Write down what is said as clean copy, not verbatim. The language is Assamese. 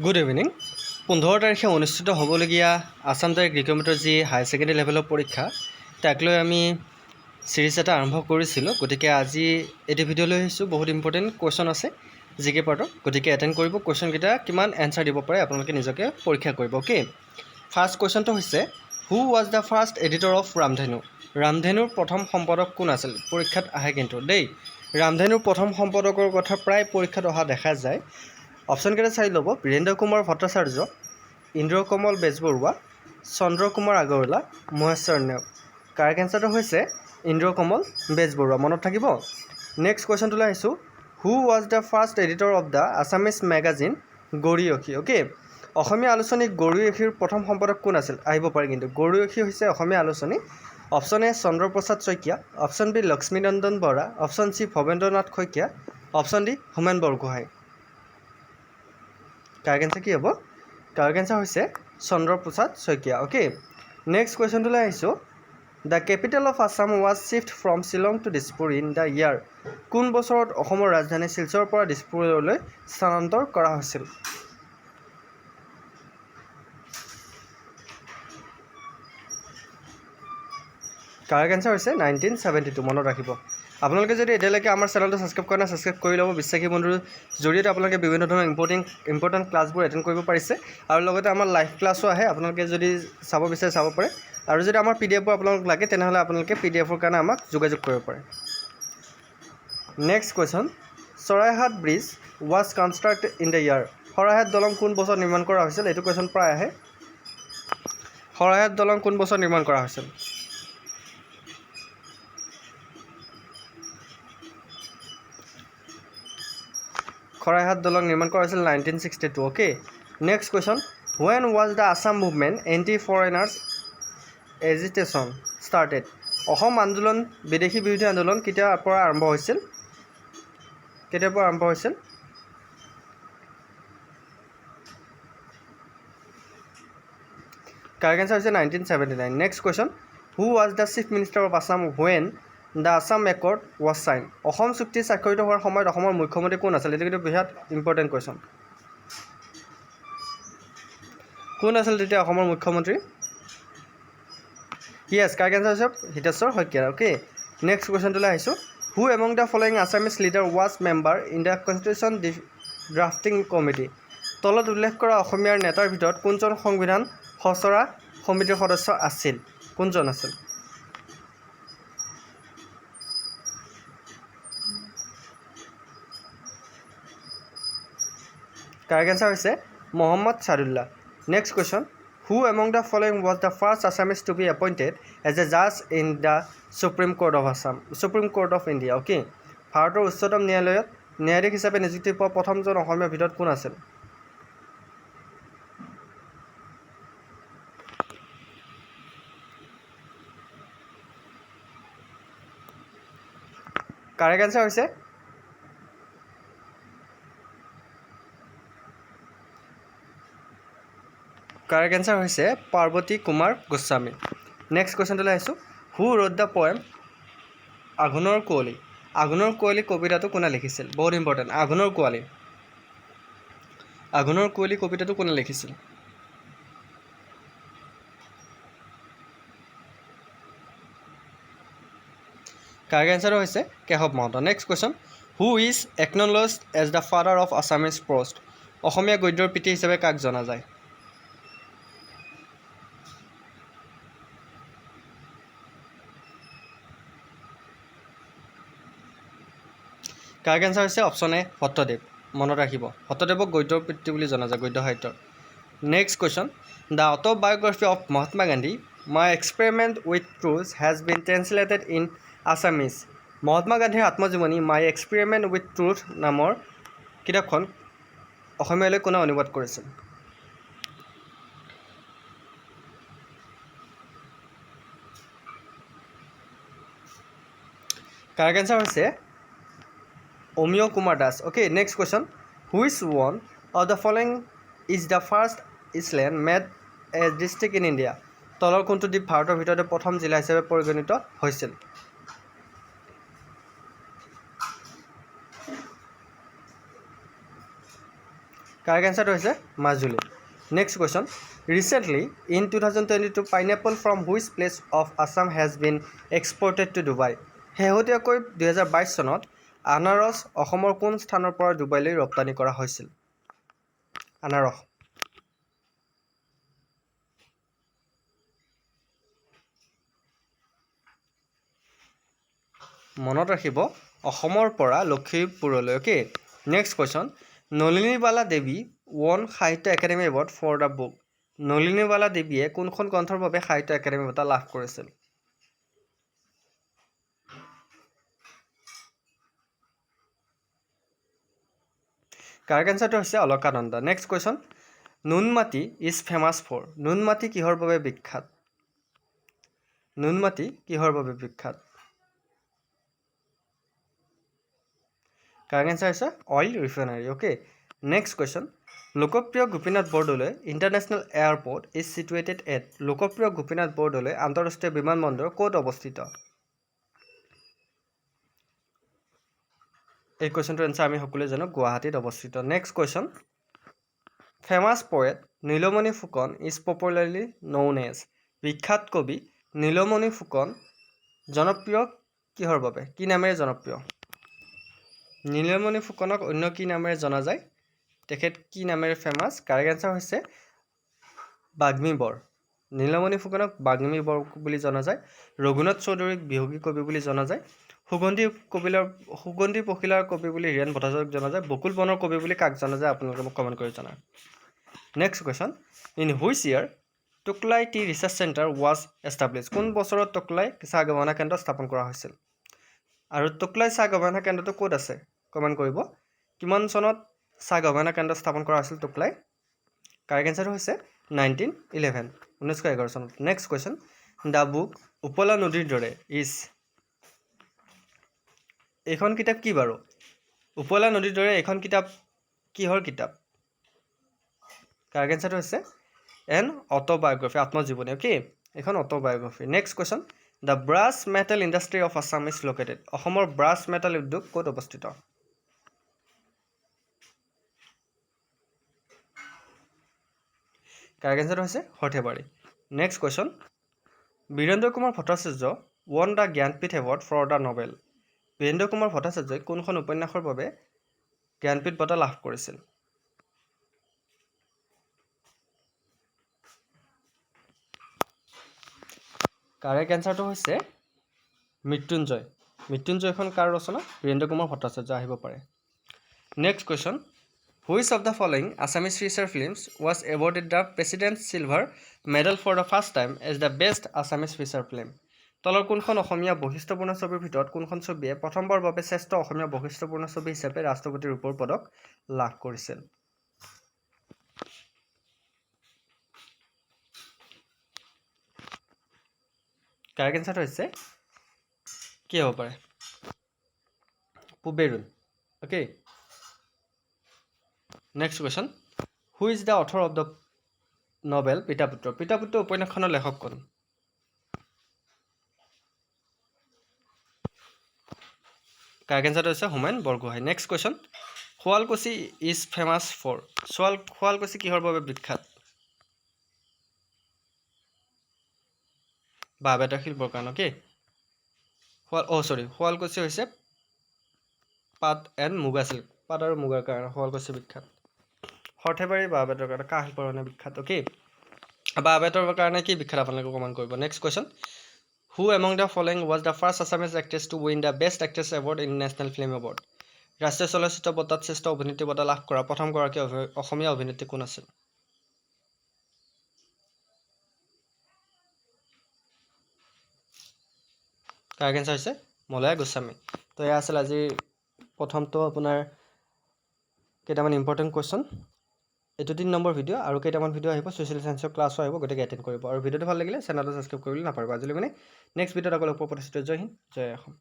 গুড ইভিনিং 15 তাৰিখে অনুষ্ঠিত হ'বলগীয়া আসাম ডাইৰেক্ট ৰিক্ৰুটমেণ্টৰ যি হায়াৰ ছেকেণ্ডেৰী লেভেলৰ পৰীক্ষা তাক লৈ আমি সিৰিজ এটা আৰম্ভ কৰিছিলোঁ। গতিকে আজি এইটো ভিডিঅ' লৈ আহিছোঁ। বহুত ইম্পৰ্টেণ্ট কুৱেশ্যন আছে জিকে পাৰ্টৰ, গতিকে এটেণ্ড কৰিব। কুৱেশ্যনকেইটা কিমান এনচাৰ দিব পাৰে আপোনালোকে নিজকে পৰীক্ষা কৰিব। অ'কে, ফাৰ্ষ্ট কুৱেশ্যনটো হৈছে who was the first editor of Ramdhenu. ৰামধেনুৰ প্ৰথম সম্পাদক কোন আছিল? পৰীক্ষাত আহে কিন্তু দেই। ৰামধেনুৰ প্ৰথম সম্পাদকৰ কথা প্ৰায় পৰীক্ষাত অহা দেখা যায়। অপশ্যনকেইটা চাই ল'ব। বীৰেন্দ্ৰ কুমাৰ ভট্টাচাৰ্য, ইন্দ্ৰকমল বেজবৰুৱা, চন্দ্ৰ কুমাৰ আগৰৱালা, মহেশ্বৰ নেওগ। কাৰেক্ট এনচাৰটো হৈছে ইন্দ্ৰকমল বেজবৰুৱা। মনত থাকিব। নেক্সট কুৱেশ্যনটোলৈ আহিছোঁ। Who was the first editor of the Assamese magazine Gariyasi. Okay, Asomiya আলোচনী গৰিয়সীৰ প্ৰথম সম্পাদক কোন আছিল? আহিব পাৰে কিন্তু। গৰিয়সী হৈছে অসমীয়া আলোচনী। Option A Chandraprasad Saikia, option B Lakshminandan Bora, option C Bhabendranath Saikia, option D Homen Borgohain. Correct answer কি হ'ব? কাৰেক্ট এনচাৰ হৈছে চন্দ্ৰপ্ৰসাদ শইকীয়া। অ'কে, নেক্সট কুৱেশ্যনটোলৈ আহিছোঁ। The capital of Assam was shift from Shillong to Dispur in the year. কোন বছৰত অসমৰ ৰাজধানী শিলচৰৰ পৰা দিছপুৰলৈ স্থানান্তৰ কৰা হৈছিল? কাৰেক্ট এনচাৰ হৈছে 1972। মনত ৰাখিব। আপোনালোকে যদি এতিয়ালৈকে আমাৰ চেনেলটো ছাবস্ক্ৰাইব কৰা নাই, ছাবস্ক্ৰাইব কৰি ল'ব। বিশ্বাসী বন্ধুৰ জৰিয়তে আপোনালোকে বিভিন্ন ধৰণৰ ইম্পৰ্টেণ্ট ক্লাছবোৰ এটেণ্ড কৰিব পাৰিছে। আৰু লগতে আমাৰ লাইভ ক্লাছো আহে। আপোনালোকে যদি চাব বিচাৰে চাব পাৰে। আৰু যদি আমাৰ PDFবোৰ আপোনালোক লাগে তেনেহ'লে আপোনালোকে PDFৰ কাৰণে আমাক যোগাযোগ কৰিব পাৰে। Next question. Saraighat bridge was constructed in the year. Saraighat দলং কোন বছৰত নিৰ্মাণ কৰা হৈছিল? এইটো কুৱেশ্যন প্ৰায় আহে। শৰাইঘাট দলং কোন বছৰত নিৰ্মাণ কৰা হৈছিল? শৰাইঘাট দলং নিৰ্মাণ কৰা হৈছিল 1962। Okay, next question. When was the Assam movement anti foreigners agitation started. Assam আন্দোলন, বিদেশী বিৰোধী আন্দোলন কেতিয়াৰ পৰা আৰম্ভ হৈছিল? কেতিয়াৰ পৰা আৰম্ভ হৈছিল? কাৰেক্ট এনচাৰ হৈছে 1979। Next question. Who was the chief minister of Assam when the Assam accord was sign. Assam চুক্তি স্বাক্ষৰিত হোৱাৰ সময়ত অসমৰ মুখ্যমন্ত্ৰী কোন আছিল? এইটো কিন্তু বিৰাট ইম্পৰ্টেণ্ট কুৱেশ্যন। কোন আছিল তেতিয়া অসমৰ মুখ্যমন্ত্ৰী? য়েছ, কাৰেক্ট এনচাৰ হৈছে হিতেশ্বৰ শইকীয়া। অ'কে, নেক্সট কুৱেশ্যনটোলৈ আহিছোঁ। হু among the following Assamese leader was member in the constitution drafting committee. তলত উল্লেখ কৰা অসমীয়াৰ নেতাৰ ভিতৰত কোনজন সংবিধান খচৰা সমিতিৰ সদস্য আছিল? কোনজন আছিল? কাৰেক্ট এনচাৰ হৈছে Mohammad Saadulla. Next question. Who among the following was the first Assamese to be appointed as a জাজ in the Supreme Court of India. Okay, ভাৰতৰ উচ্চতম ন্যায়ালয়ত ন্যায়াধীশ হিচাপে নিযুক্তি পোৱা প্ৰথমজন অসমীয়াৰ ভিতৰত কোন আছিল? কাৰেক্ট এনচাৰ হৈছে পাৰ্বতী কুমাৰ গোস্বামী। নেক্সট কুৱেশ্যনটোলৈ আহিছোঁ। হু ৰোড দ্য পয়েম আঘোণৰ কুঁৱলী। আঘোণৰ কুঁৱলী কবিতাটো কোনে লিখিছিল? বহুত ইম্পৰ্টেণ্ট। আঘোণৰ কুঁৱলী কবিতাটো কোনে লিখিছিল? কাৰেক্ট এনচাৰটো হৈছে Keshav Mahanta. Next question. Who is acknowledged as the father of Assamese prose. অসমীয়া গদ্যৰ পিতৃ হিচাপে কাক জনা যায়? কাৰেক্ট এনচাৰ হৈছে অপশ্যন এ ভট্টদেৱ। মনত ৰাখিব, ভট্টদেৱক গদ্যৰ পিতৃ বুলি জনা যায়, গদ্য সাহিত্যৰ। Next question. The autobiography of Mahatma Gandhi my experiment with truth has been translated in Assamese. Mahatma গান্ধীৰ আত্মজীৱনী মাই এক্সপেৰিমেণ্ট উইথ ট্ৰুথ নামৰ কিতাপখন অসমীয়ালৈ কোনে অনুবাদ কৰিছিল? কাৰেক্ট এনচাৰ হৈছে Amiya Kumar Das. Okay, next question. Which one of the following is the first island made a district in India. তলৰ কোনটো দ্বীপ ভাৰতৰ ভিতৰতে প্ৰথম জিলা হিচাপে পৰিগণিত হৈছিল? কাৰেক্ট এনচাৰটো হৈছে Majuli next question recently in 2022 pineapple from which place of Assam has been exported to Dubai শেহতীয়াকৈ 2022 চনত আনাৰস অসমৰ কোন স্থানৰ পৰা ডুবাইলৈ ৰপ্তানি কৰা হৈছিল আনাৰস মনত ৰাখিব অসমৰ পৰা লখিমপুৰলৈ okay next question Nalinibala Devi won Sahitya Akademi award for the book Nalinibala দেৱীয়ে কোনখন গ্ৰন্থৰ বাবে সাহিত্য একাডেমি বঁটা লাভ কৰিছিল কাৰেক্ট এনচাৰটো হৈছে Alaknanda next question Noonmati is famous for Noonmati কিহৰ বাবে বিখ্যাত নুনমাটি কিহৰ বাবে বিখ্যাত কাৰেক্ট এনচাৰ হৈছে oil refinery okay next question Lokapriya Gopinath Bordoloi international airport is situated at Lokapriya Gopinath Bordoloi আন্তঃৰাষ্ট্ৰীয় বিমানবন্দৰ ক'ত অৱস্থিত এই কুৱেশ্যনটোৰ এনচাৰ আমি সকলোৱে জানো গুৱাহাটীত অৱস্থিত next question famous poet Nilmani Phukan is popularly known as বিখ্যাত কবি নীলমণি ফুকন জনপ্ৰিয় কিহৰ বাবে কি নামেৰে জনপ্ৰিয় নীলমণি ফুকনক অন্য কি নামেৰে জনা যায় তেখেত কি নামেৰে ফেমাছ কাৰেক্ট এনচাৰ হৈছে বাগ্মী বৰ নীলমণি ফুকনক বাগ্মী বৰ বুলি জনা যায় ৰঘুনাথ চৌধুৰীক বিহগী কবি বুলি জনা যায় সুগন্ধি পখিলাৰ কবি বুলি হীৰেণ ভট্টাচাৰ্যক জনা যায় বকুল বনৰ কবি বুলি কাক জনা যায় আপোনালোকে মোক কমেণ্ট কৰি জনাওক next question in which year Tocklai tea research centre was establish কোন বছৰত টুকলাই চাহ গৱেষণা কেন্দ্ৰ স্থাপন কৰা হৈছিল আৰু টুকলাই চাহ গৱেষণা কেন্দ্ৰটো ক'ত আছে কমেণ্ট কৰিব কিমান চনত চাহ গৱেষণা কেন্দ্ৰ স্থাপন কৰা হৈছিল টুকলাই কাৰেক্ট এনচাৰটো হৈছে 1911 চনত নেক্সট কুৱেশ্যন দ্য বুক উপলা নদীৰ দৰে ইজ এইখন কিতাপ কি বাৰু উপলা নদীৰ দৰে এইখন কিতাপ কিহৰ কিতাপ কাৰেক্ট এনচাৰটো হৈছে এন অট'বায়োগ্ৰাফি আত্মজীৱনী অ'কে এইখন autobiography next question the brass metal industry of Assam is located অসমৰ ব্ৰাছ মেটেল উদ্যোগ ক'ত অৱস্থিত কাৰেক্ট এনচাৰটো হৈছে Sarthebari next question Birendra Kumar Bhattacharya won the Jnanpith award for the novel Birendra Kumar ভট্টাচাৰ্যই কোনখন উপন্যাসৰ বাবে জ্ঞানপীঠ বঁটা লাভ কৰিছিল কাৰেক্ট এনচাৰটো হৈছে মৃত্যুঞ্জয়খন কাৰ ৰচনা বীৰেন্দ্ৰ কুমাৰ ভট্টাচাৰ্য আহিব পাৰে next question which of the following Assamese feature films was awarded the president silver medal for the first time as the best Assamese feature film তলৰ কোনখন অসমীয়া বৈশিষ্ট্যপূৰ্ণ ছবিৰ ভিতৰত কোনখন ছবিয়ে প্ৰথমবাৰৰ বাবে শ্ৰেষ্ঠ অসমীয়া বৈশিষ্ট্যপূৰ্ণ ছবি হিচাপে ৰাষ্ট্ৰপতিৰ ৰূপৰ পদক লাভ কৰিছিল কাৰেক্ট এনচাৰটো হৈছে কি হ'ব পাৰে Puberun okay next question who is the author of the novel Pita Putra উপন্যাসখনৰ লেখক কোন কাৰেক্ট এনচাৰটো হৈছে Homen Borgohain next question Sualkuchi is famous for Sualkuchi কিহৰ বাবে বিখ্যাত বাঁহ বেতৰ শিল্পৰ কাৰণে অ'কে শুৱালকুছি হৈছে পাট এণ্ড মুগা চিল্ক পাট আৰু মুগাৰ কাৰণে শুৱালকুছি বিখ্যাত সৰ্থেবাৰী বাঁহ বেতৰ কাৰণে কাঁহ শিল্পৰ কাৰণে বিখ্যাত অ'কে বাঁহ বেতৰ কাৰণে কি বিখ্যাত আপোনালোকে কমেণ্ট কৰিব next question who among the following was the first Assamese actress to win the best actress award in national film award ৰাষ্ট্ৰীয় চলচ্চিত্ৰ বঁটাত শ্ৰেষ্ঠ অভিনেত্ৰী বঁটা লাভ কৰা প্ৰথমগৰাকী অসমীয়া অভিনেত্ৰী কোন আছিল কাৰেক্ট এনচাৰ হৈছে মলয়া গোস্বামী তো এয়া আছিল আজিৰ প্ৰথমটো আপোনাৰ কেইটামান ইম্পৰ্টেণ্ট কুৱেশ্যন এইটো 3 নম্বৰ ভিডিঅ' আৰু কেইটামান ভিডিঅ' আহিব ছ'চিয়েল চায়েন্সৰ ক্লাছো আহিব গতিকে এটেণ্ড কৰিব আৰু ভিডিঅ'টো ভাল লাগিলে চেনেলটো ছাবস্ক্ৰাইব কৰিবলৈ নাপাহৰিব আজিলৈ মানে নেক্সট ভিডিঅ'ত আকৌ লগ পোৱা প্ৰতিশ্ৰুতি জয় হিন্দ জয় অসম